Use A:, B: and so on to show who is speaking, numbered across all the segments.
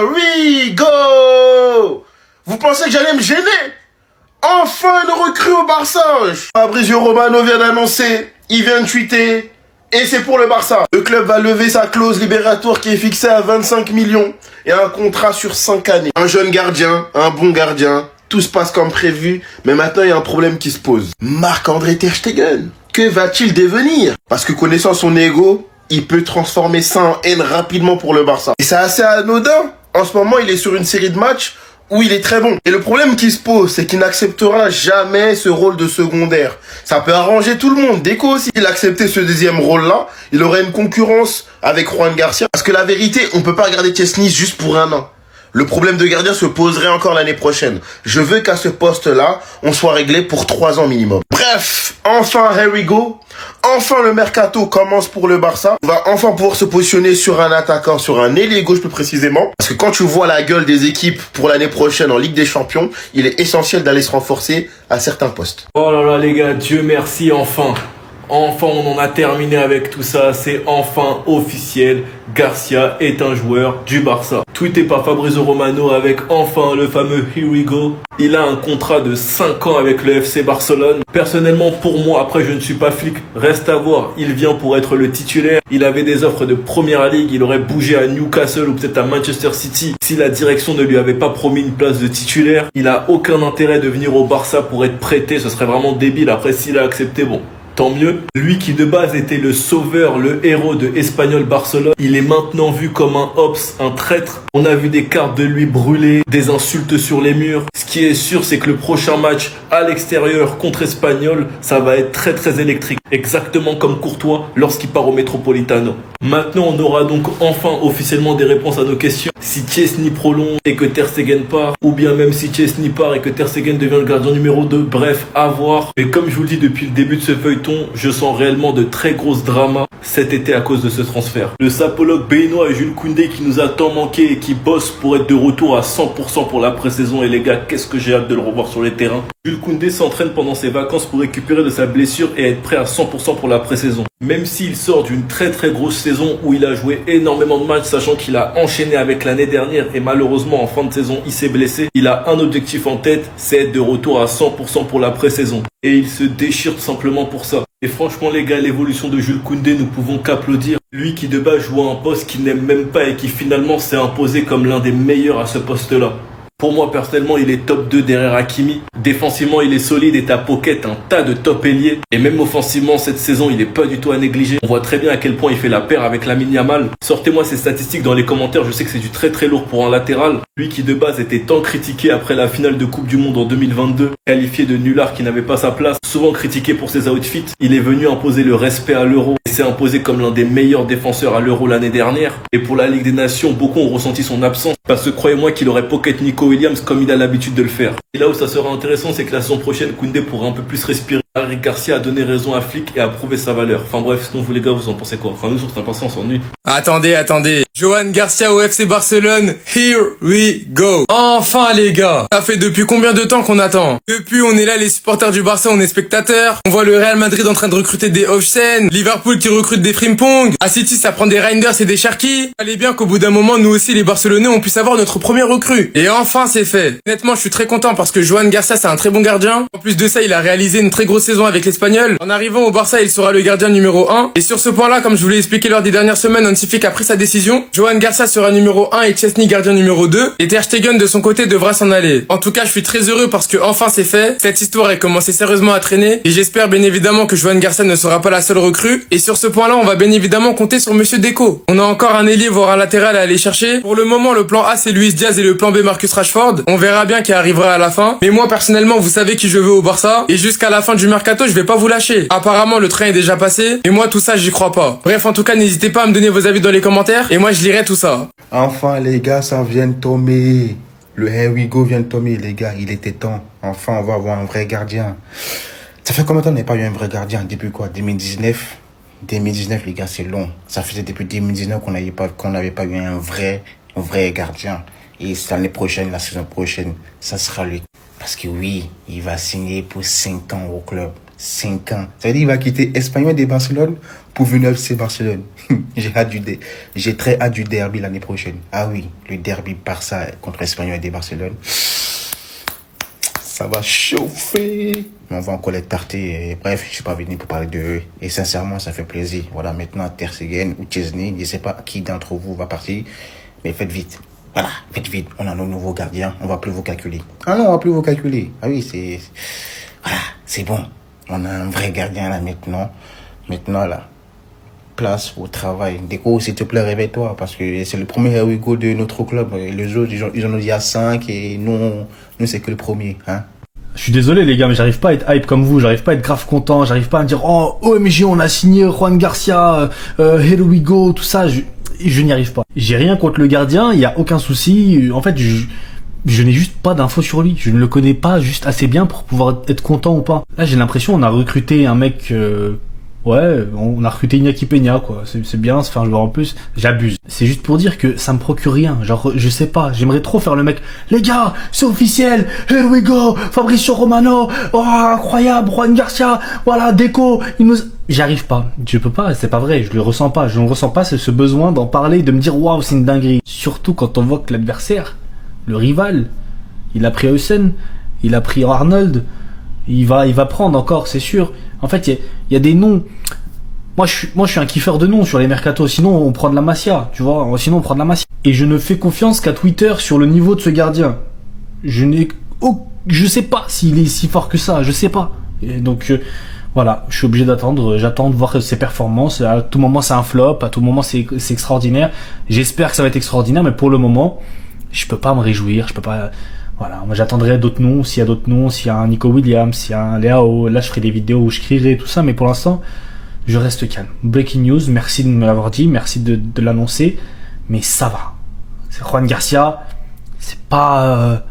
A: Here we go! Vous pensez que j'allais me gêner? Enfin une recrue au Barça! Fabrizio Romano vient d'annoncer, il vient de tweeter, et c'est pour le Barça. Le club va lever sa clause libératoire qui est fixée à 25 millions et un contrat sur 5 années. Un jeune gardien, un bon gardien, tout se passe comme prévu, mais maintenant il y a un problème qui se pose. Marc-André Ter Stegen, que va-t-il devenir? Parce que connaissant son ego, il peut transformer ça en haine rapidement pour le Barça. Et c'est assez anodin. En ce moment, il est sur une série de matchs où il est très bon. Et le problème qui se pose, c'est qu'il n'acceptera jamais ce rôle de secondaire. Ça peut arranger tout le monde. Deco aussi, il acceptait ce deuxième rôle-là, il aurait une concurrence avec Juan Garcia. Parce que la vérité, on peut pas regarder Chesney juste pour un an. Le problème de gardien se poserait encore l'année prochaine. Je veux qu'à ce poste-là, on soit réglé pour 3 ans minimum. Bref, enfin, here we go. Enfin, le mercato commence pour le Barça. On va enfin pouvoir se positionner sur un attaquant, sur un ailier gauche plus précisément. Parce que quand tu vois la gueule des équipes pour l'année prochaine en Ligue des Champions, il est essentiel d'aller se renforcer à certains postes.
B: Oh là là les gars, Dieu merci, enfin. Enfin, on en a terminé avec tout ça. C'est enfin officiel. Garcia est un joueur du Barça. Tweeté par Fabrizio Romano avec enfin le fameux Here we go. Il a un contrat de 5 ans avec le FC Barcelone. Personnellement, pour moi, après je ne suis pas flic, reste à voir. Il vient pour être le titulaire. Il avait des offres de Première Ligue. Il aurait bougé à Newcastle ou peut-être à Manchester City si la direction ne lui avait pas promis une place de titulaire. Il a aucun intérêt de venir au Barça pour être prêté. Ce serait vraiment débile. Après, s'il a accepté, bon, tant mieux. Lui qui de base était le sauveur, le héros de Espanyol Barcelone, il est maintenant vu comme un ops, un traître. On a vu des cartes de lui brûlées, des insultes sur les murs. Ce qui est sûr, c'est que le prochain match à l'extérieur contre Espanyol, ça va être très très électrique. Exactement comme Courtois lorsqu'il part au Metropolitano. Maintenant, on aura donc enfin officiellement des réponses à nos questions. Si Chesney prolonge et que Ter Stegen part, ou bien même si Chesney part et que Ter Stegen devient le gardien numéro 2, bref, à voir. Mais comme je vous le dis depuis le début de ce feuilleton, je sens réellement de très grosses dramas cet été à cause de ce transfert. Le sapologue béninois Jules Koundé qui nous a tant manqué et qui bosse pour être de retour à 100% pour la pré-saison. Et les gars, qu'est-ce que j'ai hâte de le revoir sur les terrains. Jules Koundé s'entraîne pendant ses vacances pour récupérer de sa blessure et être prêt à 100% pour la pré-saison. Même s'il sort d'une très très grosse saison où il a joué énormément de matchs, sachant qu'il a enchaîné avec l'année dernière et malheureusement en fin de saison il s'est blessé, il a un objectif en tête, c'est être de retour à 100% pour la pré-saison. Et il se déchire tout simplement pour ça. Et franchement les gars, l'évolution de Jules Koundé, nous pouvons qu'applaudir. Lui qui de base joue à un poste qu'il n'aime même pas et qui finalement s'est imposé comme l'un des meilleurs à ce poste-là. Pour moi, personnellement, il est top 2 derrière Hakimi. Défensivement, il est solide et t'as Pocket un tas de top ailiers. Et même offensivement, cette saison, il est pas du tout à négliger. On voit très bien à quel point il fait la paire avec Lamine Yamal. Sortez-moi ces statistiques dans les commentaires. Je sais que c'est du très très lourd pour un latéral. Lui qui de base était tant critiqué après la finale de Coupe du Monde en 2022, qualifié de nulard qui n'avait pas sa place, souvent critiqué pour ses outfits. Il est venu imposer le respect à l'Euro et s'est imposé comme l'un des meilleurs défenseurs à l'Euro l'année dernière. Et pour la Ligue des Nations, beaucoup ont ressenti son absence parce que croyez-moi qu'il aurait Pocket Nico Williams comme il a l'habitude de le faire. Et là où ça sera intéressant, c'est que la saison prochaine, Koundé pourra un peu plus respirer. Eric Garcia a donné raison à Flick et a prouvé sa valeur. Enfin bref, sinon vous les gars, vous en pensez quoi? Enfin nous sur Sympa, on s'ennuie.
C: Attendez. Johan Garcia au FC Barcelone, here we go. Enfin les gars, ça fait depuis combien de temps qu'on attend? Depuis on est là les supporters du Barça, on est spectateurs. On voit le Real Madrid en train de recruter des Hofsen, Liverpool qui recrute des Frimpong, à City ça prend des Reinders et des Cherki. Fallait bien qu'au bout d'un moment nous aussi les Barcelonais on puisse avoir notre premier recrue. Et enfin c'est fait. Honnêtement je suis très content parce que Johan Garcia c'est un très bon gardien. En plus de ça il a réalisé une très grosse saison avec l'Espagnol. En arrivant au Barça il sera le gardien numéro 1. Et sur ce point là comme je vous l'ai expliqué lors des dernières semaines, Hansi Flick a pris sa décision. Johan Garcia sera numéro 1 et Chesney gardien numéro 2. Et Ter Stegen de son côté devra s'en aller. En tout cas je suis très heureux parce que enfin c'est fait. Cette histoire est commencé sérieusement à traîner. Et j'espère bien évidemment que Johan Garcia ne sera pas la seule recrue. Et sur ce point là on va bien évidemment compter sur Monsieur Deco. On a encore un ailier voire un latéral à aller chercher. Pour le moment le plan A c'est Luis Diaz et le plan B Marcus Rashford. On verra bien qui arrivera à la fin. Mais moi personnellement vous savez qui je veux au Barça. Et jusqu'à la fin du mercato je vais pas vous lâcher. Apparemment le train est déjà passé. Et moi tout ça j'y crois pas. Bref en tout cas n'hésitez pas à me donner vos avis dans les commentaires. Et moi je lirai tout ça.
D: Enfin les gars, ça vient de tomber. Le Here we go vient de tomber les gars, il était temps. Enfin on va avoir un vrai gardien. Ça fait combien de temps qu'on n'a pas eu un vrai gardien? Depuis quoi? 2019 les gars, c'est long. Ça faisait depuis 2019 qu'on n'avait pas eu un vrai gardien. Et l'année prochaine, la saison prochaine, ça sera lui. Parce que oui, il va signer pour 5 ans au club. 5 ans. Ça veut dire qu'il va quitter Espanyol de Barcelone pour venir au FC Barcelone. J'ai très hâte du derby l'année prochaine. Ah oui, le derby Barça contre Espanyol de Barcelone. Ça va chauffer. On va encore les tarter. Bref, je suis pas venu pour parler de eux. Et sincèrement, ça fait plaisir. Voilà, maintenant, Ter Stegen ou Chesney, je sais pas qui d'entre vous va partir. Mais faites vite. Voilà, faites vite. On a nos nouveaux gardiens. On va plus vous calculer. Ah non, on va plus vous calculer. Ah oui, voilà, c'est bon. On a un vrai gardien là maintenant. Maintenant là, place au travail. Déco, s'il te plaît, réveille-toi parce que c'est le premier Here We Go de notre club. Et les autres, ils en ont dit à 5 et nous c'est que le premier. Hein.
E: Je suis désolé les gars, mais j'arrive pas à être hype comme vous, j'arrive pas à être grave content, j'arrive pas à me dire oh OMG on a signé Juan Garcia, Here We Go, tout ça, je n'y arrive pas. J'ai rien contre le gardien, il y a aucun souci. En fait, je n'ai juste pas d'infos sur lui. Je ne le connais pas juste assez bien pour pouvoir être content ou pas. Là, j'ai l'impression on a recruté un mec... on a recruté Iñaki Peña, quoi. C'est bien, ça fait un joueur en plus. J'abuse. C'est juste pour dire que ça me procure rien. Genre, je sais pas. J'aimerais trop faire le mec. Les gars, c'est officiel. Here we go. Fabrizio Romano. Oh, incroyable. Juan Garcia. Voilà, Deco. J'arrive pas. Je peux pas. C'est pas vrai. Je le ressens pas. Je ne ressens pas ce besoin d'en parler, de me dire waouh, c'est une dinguerie. Surtout quand on voit que l'adversaire, le rival, il a pris Heusen, il a pris Arnold, il va prendre encore, c'est sûr. En fait, il y a des noms. Moi, je suis un kiffeur de noms sur les mercatos. Sinon, on prend de la Masia, tu vois. Sinon, on prend de la Masia. Et je ne fais confiance qu'à Twitter sur le niveau de ce gardien. Je sais pas s'il est si fort que ça. Je sais pas. Et donc, voilà, je suis obligé d'attendre. J'attends de voir ses performances. À tout moment, c'est un flop. À tout moment, c'est extraordinaire. J'espère que ça va être extraordinaire, mais pour le moment, je peux pas me réjouir. Je peux pas. Voilà, moi j'attendrai d'autres noms, s'il y a d'autres noms, s'il y a un Nico Williams, s'il y a un Leao, là je ferai des vidéos où je crierai tout ça, mais pour l'instant, je reste calme. Breaking news, merci de me l'avoir dit, merci de l'annoncer, mais ça va. C'est Juan Garcia, c'est pas...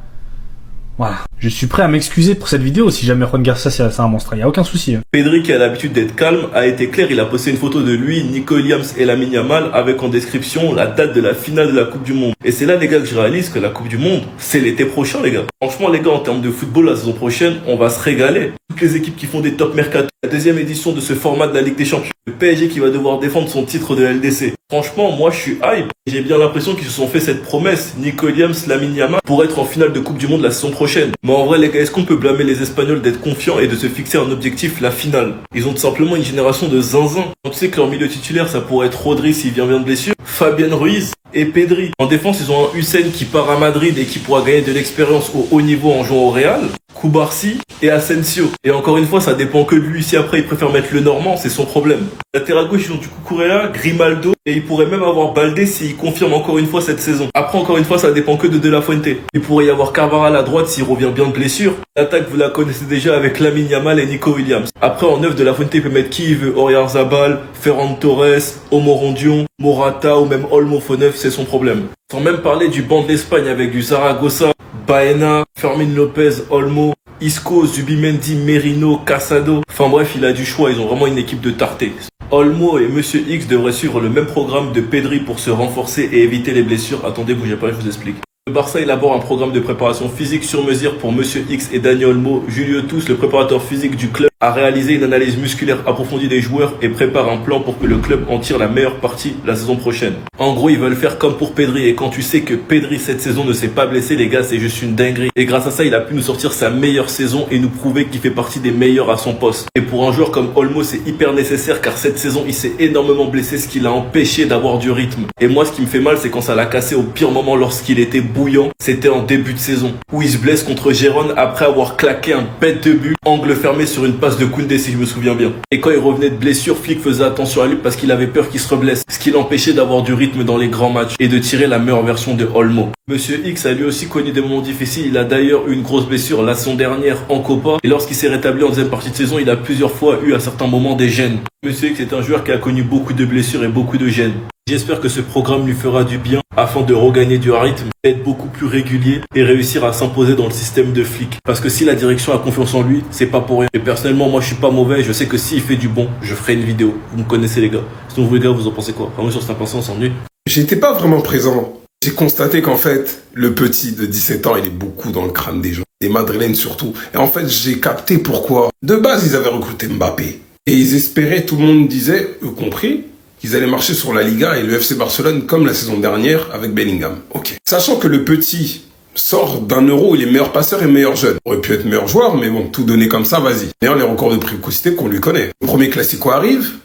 E: Voilà. Je suis prêt à m'excuser pour cette vidéo si jamais Juan Garcia c'est un monstre, il n'y a aucun souci.
B: Pedri, qui a l'habitude d'être calme, a été clair. Il a posté une photo de lui, Nico Williams et Lamine Yamal avec en description la date de la finale de la Coupe du Monde. Et c'est là, les gars, que je réalise que la Coupe du Monde, c'est l'été prochain, les gars. Franchement, les gars, en termes de football, la saison prochaine, on va se régaler. Toutes les équipes qui font des top mercato. La deuxième édition de ce format de la Ligue des Champions. Le PSG qui va devoir défendre son titre de LDC. Franchement, moi, je suis hype. J'ai bien l'impression qu'ils se sont fait cette promesse, Nico Williams, Lamine Yamal, pour être en finale de Coupe du Monde la saison prochaine. Mais en vrai, les gars, est-ce qu'on peut blâmer les Espagnols d'être confiants et de se fixer un objectif, la finale? Ils ont tout simplement une génération de zinzins. On sait que leur milieu titulaire, ça pourrait être Rodri s'il vient bien de blessure, Fabien Ruiz et Pedri. En défense, ils ont un Hussein qui part à Madrid et qui pourra gagner de l'expérience au haut niveau en jouant au Real, Koubarsi et Asensio. Et encore une fois, ça dépend que de lui. Si après il préfère mettre le Normand, c'est son problème. Latéral gauche, ils ont du Cucurella, Grimaldo, et il pourrait même avoir Baldé s'il confirme encore une fois cette saison. Après, encore une fois, ça dépend que de La Fuente. Il pourrait y avoir Carvajal à droite s'il revient bien de blessure. L'attaque, vous la connaissez déjà avec Lamine Yamal et Nico Williams. Après, en neuf, de La Fuente peut mettre qui il veut. Oyarzabal, Ferran Torres, Omorondion, Morata ou même Olmo faux neuf, c'est son problème. Sans même parler du banc de l'Espagne avec du Zaragoza, Baena, Fermin Lopez, Olmo, Isco, Zubimendi, Merino, Casado. Enfin bref, il a du choix, ils ont vraiment une équipe de tartés. Olmo et Monsieur X devraient suivre le même programme de Pedri pour se renforcer et éviter les blessures. Attendez, bougez pas, je vous explique. Le Barça élabore un programme de préparation physique sur mesure pour Monsieur X et Dani Olmo. Julio Tous, le préparateur physique du club, a réalisé une analyse musculaire approfondie des joueurs et prépare un plan pour que le club en tire la meilleure partie la saison prochaine. En gros, ils veulent faire comme pour Pedri, et quand tu sais que Pedri cette saison ne s'est pas blessé, les gars, c'est juste une dinguerie. Et grâce à ça, il a pu nous sortir sa meilleure saison et nous prouver qu'il fait partie des meilleurs à son poste. Et pour un joueur comme Olmo, c'est hyper nécessaire car cette saison, il s'est énormément blessé, ce qui l'a empêché d'avoir du rythme. Et moi, ce qui me fait mal, c'est quand ça l'a cassé au pire moment lorsqu'il était bouillant. C'était en début de saison, où il se blesse contre Gérone après avoir claqué un bête de but, angle fermé sur une passe de Koundé si je me souviens bien. Et quand il revenait de blessure, Flick faisait attention à lui parce qu'il avait peur qu'il se reblesse, ce qui l'empêchait d'avoir du rythme dans les grands matchs et de tirer la meilleure version de Olmo. Monsieur X a lui aussi connu des moments difficiles, il a d'ailleurs eu une grosse blessure la saison dernière en Copa, et lorsqu'il s'est rétabli en deuxième partie de saison, il a plusieurs fois eu à certains moments des gênes. Monsieur X est un joueur qui a connu beaucoup de blessures et beaucoup de gênes. J'espère que ce programme lui fera du bien afin de regagner du rythme, être beaucoup plus régulier et réussir à s'imposer dans le système de Flick. Parce que si la direction a confiance en lui, c'est pas pour rien. Et personnellement, moi je suis pas mauvais, je sais que s'il fait du bon, je ferai une vidéo. Vous me connaissez les gars. Sinon vous les gars, vous en pensez quoi? Enfin, moi sur cet instant, on s'ennuie.
A: J'étais pas vraiment présent.
F: J'ai constaté qu'en fait, le petit de 17 ans, il est beaucoup dans le crâne des gens, des Madrilènes surtout. Et en fait, j'ai capté pourquoi. De base, ils avaient recruté Mbappé. Et ils espéraient, tout le monde disait, eux compris, qu'ils allaient marcher sur la Liga et le FC Barcelone comme la saison dernière avec Bellingham. Ok. Sachant que le petit sort d'un Euro où il est meilleur passeur et meilleur jeune. Il aurait pu être meilleur joueur, mais bon, tout donné comme ça, vas-y. D'ailleurs, les records de précocité qu'on lui connaît. Le premier Classico arrive,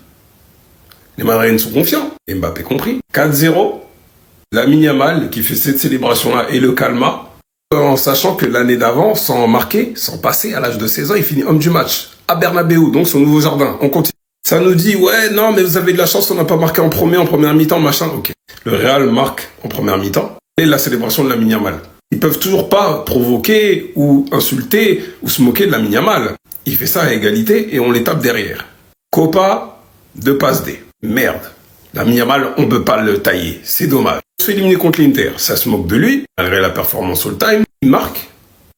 F: les Madrilènes sont confiants, et Mbappé compris. 4-0, Lamine Yamal qui fait cette célébration-là et le calma, en sachant que l'année d'avant, sans marquer, sans passer, à l'âge de 16 ans, il finit homme du match à Bernabeu, donc son nouveau jardin. On continue. Ça nous dit, ouais, non, mais vous avez de la chance, on n'a pas marqué en première mi-temps, machin. Ok. Le Real marque en première mi-temps. Et la célébration de Lamine Yamal. Ils peuvent toujours pas provoquer ou insulter ou se moquer de Lamine Yamal. Il fait ça à égalité et on les tape derrière. Copa, 2 passes D. Merde. Lamine Yamal, on peut pas le tailler. C'est dommage. On se fait éliminer contre l'Inter. Ça se moque de lui, malgré la performance all-time. Il marque.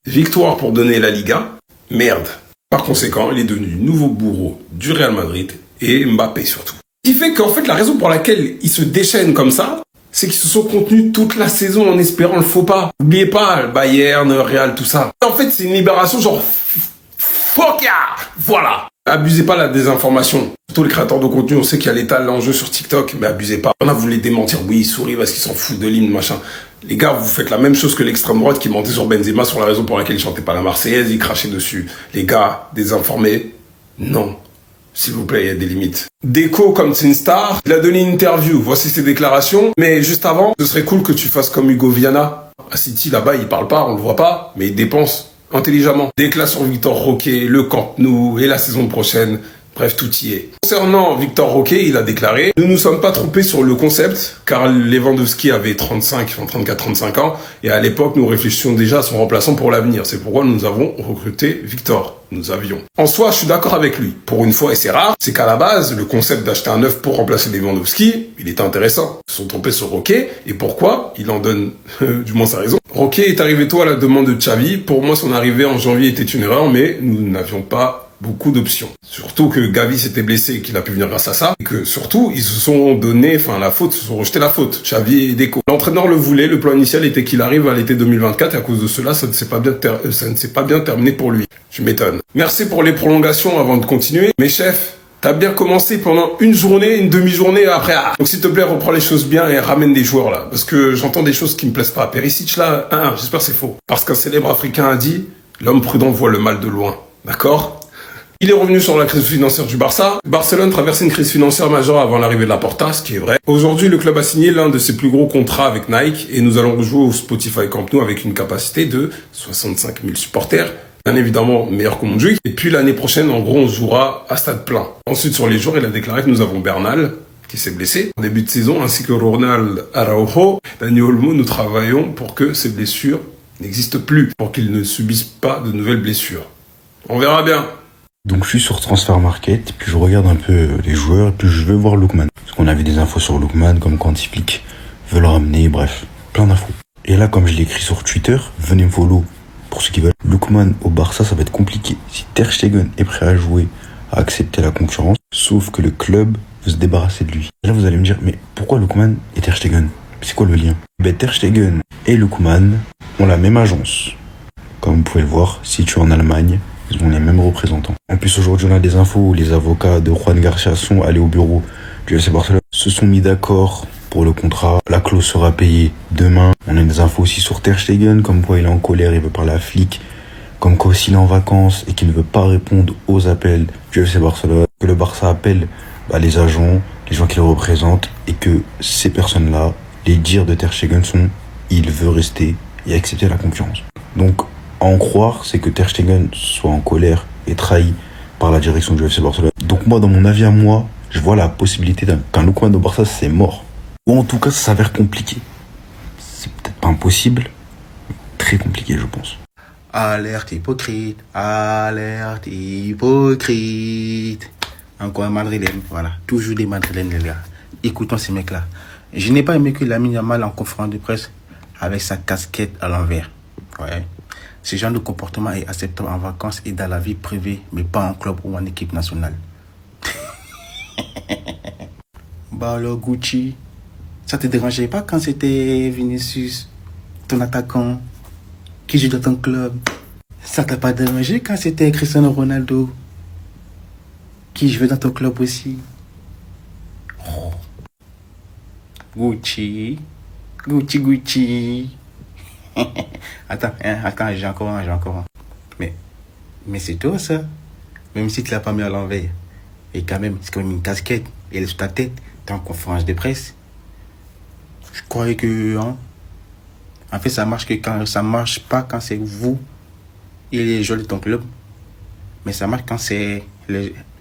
F: Victoire pour donner la Liga. Merde. Par conséquent, il est devenu le nouveau bourreau du Real Madrid et Mbappé surtout. Ce qui fait qu'en fait, la raison pour laquelle ils se déchaînent comme ça, c'est qu'ils se sont contenus toute la saison en espérant le faux pas. N'oubliez pas, le Bayern, le Real, tout ça. En fait, c'est une libération genre fuck yeah, voilà. Abusez pas de la désinformation. Surtout les créateurs de contenu, on sait qu'il y a l'état de l'enjeu sur TikTok, mais abusez pas. On a voulu démentir, oui, ils sourient parce qu'ils s'en foutent de l'hymne, machin. Les gars, vous faites la même chose que l'extrême droite qui mentait sur Benzema sur la raison pour laquelle il chantait pas la Marseillaise, il crachait dessus. Les gars, désinformés, non. S'il vous plaît, il y a des limites. Déco, comme c'est une star, il a donné une interview. Voici ses déclarations. Mais juste avant, ce serait cool que tu fasses comme Hugo Viana. À City, là-bas, il parle pas, on le voit pas, mais il dépense intelligemment. Déclat sur Victor Roque, le Camp Nou et la saison prochaine. Bref, tout y est. Concernant Victor Roque, il a déclaré « Nous nous sommes pas trompés sur le concept, car Lewandowski avait 34-35 ans, et à l'époque, nous réfléchissions déjà à son remplaçant pour l'avenir. C'est pourquoi nous avons recruté Victor. Nous avions. » En soi, je suis d'accord avec lui. Pour une fois, et c'est rare, c'est qu'à la base, le concept d'acheter un neuf pour remplacer Lewandowski, il était intéressant. Ils se sont trompés sur Roque, et pourquoi? Il en donne du moins sa raison. Roque est arrivé tôt à la demande de Xavi. Pour moi, son arrivée en janvier était une erreur, mais nous n'avions pas beaucoup d'options. Surtout que Gavi s'était blessé et qu'il a pu venir grâce à ça. Et que surtout, ils se sont donné, la faute, se sont rejetés la faute. Xavi et Deco. L'entraîneur le voulait, le plan initial était qu'il arrive à l'été 2024 et à cause de cela, ça ne s'est pas bien terminé pour lui. Je m'étonne. Merci pour les prolongations avant de continuer. Mais chef, t'as bien commencé pendant une journée, une demi-journée après. Donc s'il te plaît, reprends les choses bien et ramène des joueurs là. Parce que j'entends des choses qui me plaisent pas. Perisic là, j'espère que c'est faux. Parce qu'un célèbre africain a dit, l'homme prudent voit le mal de loin. D'accord? Il est revenu sur la crise financière du Barça. Barcelone traversait une crise financière majeure avant l'arrivée de Laporta, ce qui est vrai. Aujourd'hui, le club a signé l'un de ses plus gros contrats avec Nike et nous allons jouer au Spotify Camp Nou avec une capacité de 65 000 supporters. Bien évidemment, meilleur que Montjuic. Et puis l'année prochaine, en gros, on jouera à stade plein. Ensuite, sur les joueurs, il a déclaré que nous avons Bernal, qui s'est blessé en début de saison, ainsi que Ronald Araujo. Dani Olmo, nous travaillons pour que ces blessures n'existent plus, pour qu'ils ne subissent pas de nouvelles blessures. On verra bien.
D: Donc je suis sur Transfer Market, puis je regarde un peu les joueurs, et puis je vais voir Lookman. Parce qu'on avait des infos sur Lookman, comme quand Flick veut le ramener, bref, plein d'infos. Et là, comme je l'ai écrit sur Twitter, venez me follow pour ceux qui veulent. Lookman au Barça, ça va être compliqué. Si Ter Stegen est prêt à jouer, à accepter la concurrence, sauf que le club veut se débarrasser de lui. Et là, vous allez me dire, mais pourquoi Lookman et Ter Stegen? C'est quoi le lien? Ter Stegen et Lookman ont la même agence. Comme vous pouvez le voir, situé en Allemagne, ils ont les mêmes représentants. En plus, aujourd'hui, on a des infos où les avocats de Juan Garcia sont allés au bureau du FC Barcelone, se sont mis d'accord pour le contrat. La clause sera payée demain. On a des infos aussi sur Ter Stegen, comme quoi il est en colère, il veut parler à Flick, comme quoi s'il est en vacances et qu'il ne veut pas répondre aux appels du FC Barcelone, que le Barça appelle les agents, les gens qui le représentent, et que ces personnes-là, les dires de Ter Stegen sont « il veut rester et accepter la concurrence ». Donc, à en croire, c'est que Ter Stegen soit en colère et trahi par la direction du FC Barcelone. Donc moi, dans mon avis à moi, je vois la possibilité qu'un Lookman au Barça, c'est mort. Ou en tout cas, ça s'avère compliqué. C'est peut-être pas impossible, mais très compliqué, je pense. Alerte hypocrite, alerte hypocrite. Encore un madrilène, voilà. Toujours des madrilènes, les gars. Écoutons ces mecs-là. Je n'ai pas aimé que Lamine Yamal en conférence de presse avec sa casquette à l'envers. Ouais. Ce genre de comportement est acceptable en vacances et dans la vie privée, mais pas en club ou en équipe nationale. Bah alors Gucci, Ça te dérangeait pas quand c'était Vinicius, ton attaquant, qui joue dans ton club? Ça t'a pas dérangé quand c'était Cristiano Ronaldo, qui jouait dans ton club aussi? Oh. Gucci. Attends, j'ai encore un. Mais c'est toi ça. Même si tu l'as pas mis à l'envers. Et quand même, c'est comme une casquette. Elle est sur ta tête. T'es en conférence de presse. Je croyais que, hein. En fait, ça marche pas quand c'est vous et les joueurs de ton club. Mais ça marche quand c'est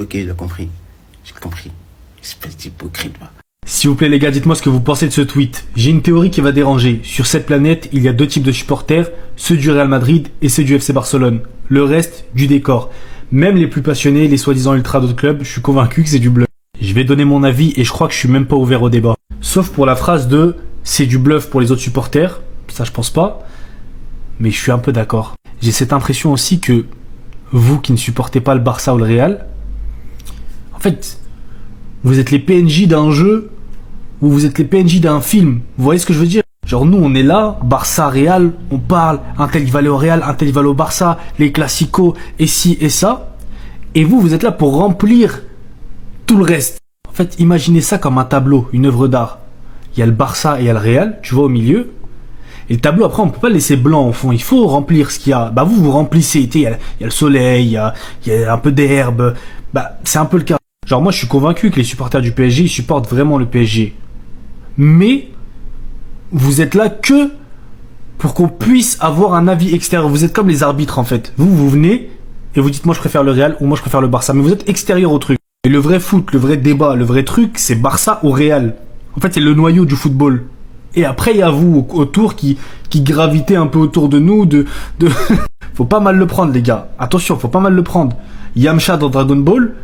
D: Ok, j'ai compris. Espèce d'hypocrite, va.
E: S'il vous plaît les gars, dites-moi ce que vous pensez de ce tweet. J'ai une théorie qui va déranger. Sur cette planète, il y a deux types de supporters, ceux du Real Madrid et ceux du FC Barcelone. Le reste, du décor. Même les plus passionnés, les soi-disant ultras d'autres clubs, je suis convaincu que c'est du bluff. Je vais donner mon avis et je crois que je suis même pas ouvert au débat. Sauf pour la phrase de « c'est du bluff pour les autres supporters », ça je pense pas, mais je suis un peu d'accord. J'ai cette impression aussi que vous qui ne supportez pas le Barça ou le Real, en fait, vous êtes les PNJ d'un jeu ou vous êtes les PNJ d'un film. Vous voyez ce que je veux dire? Genre nous on est là, Barça, Real, on parle, un tel il va aller au Real, un tel il va aller au Barça, les classicos, et ci et ça. Et vous êtes là pour remplir tout le reste. En fait, imaginez ça comme un tableau, une œuvre d'art. Il y a le Barça et il y a le Real, tu vois au milieu. Et le tableau, après, on peut pas le laisser blanc au fond. Il faut remplir ce qu'il y a. Bah, vous remplissez. Il y a le soleil, il y a un peu d'herbe. Bah, c'est un peu le cas. Genre, moi, je suis convaincu que les supporters du PSG, ils supportent vraiment le PSG. Mais, vous êtes là que pour qu'on puisse avoir un avis extérieur. Vous êtes comme les arbitres, en fait. Vous venez et vous dites, moi, je préfère le Real ou moi, je préfère le Barça. Mais vous êtes extérieur au truc. Et le vrai foot, le vrai débat, le vrai truc, c'est Barça ou Real. En fait, c'est le noyau du football. Et après, il y a vous autour qui gravitez un peu autour de nous. Faut pas mal le prendre, les gars. Attention, faut pas mal le prendre. Yamcha dans Dragon Ball,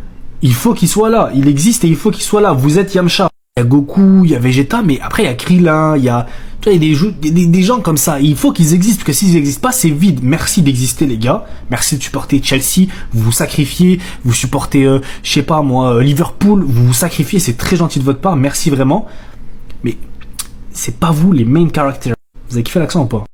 E: il faut qu'il soit là. Il existe et il faut qu'il soit là. Vous êtes Yamcha. Il y a Goku, il y a Vegeta, mais après, il y a Krillin, il y a des gens comme ça. Il faut qu'ils existent, parce que s'ils n'existent pas, c'est vide. Merci d'exister, les gars. Merci de supporter Chelsea. Vous vous sacrifiez. Vous supportez, je sais pas moi, Liverpool. Vous vous sacrifiez. C'est très gentil de votre part. Merci vraiment. Mais c'est pas vous les main characters. Vous avez kiffé l'accent ou pas?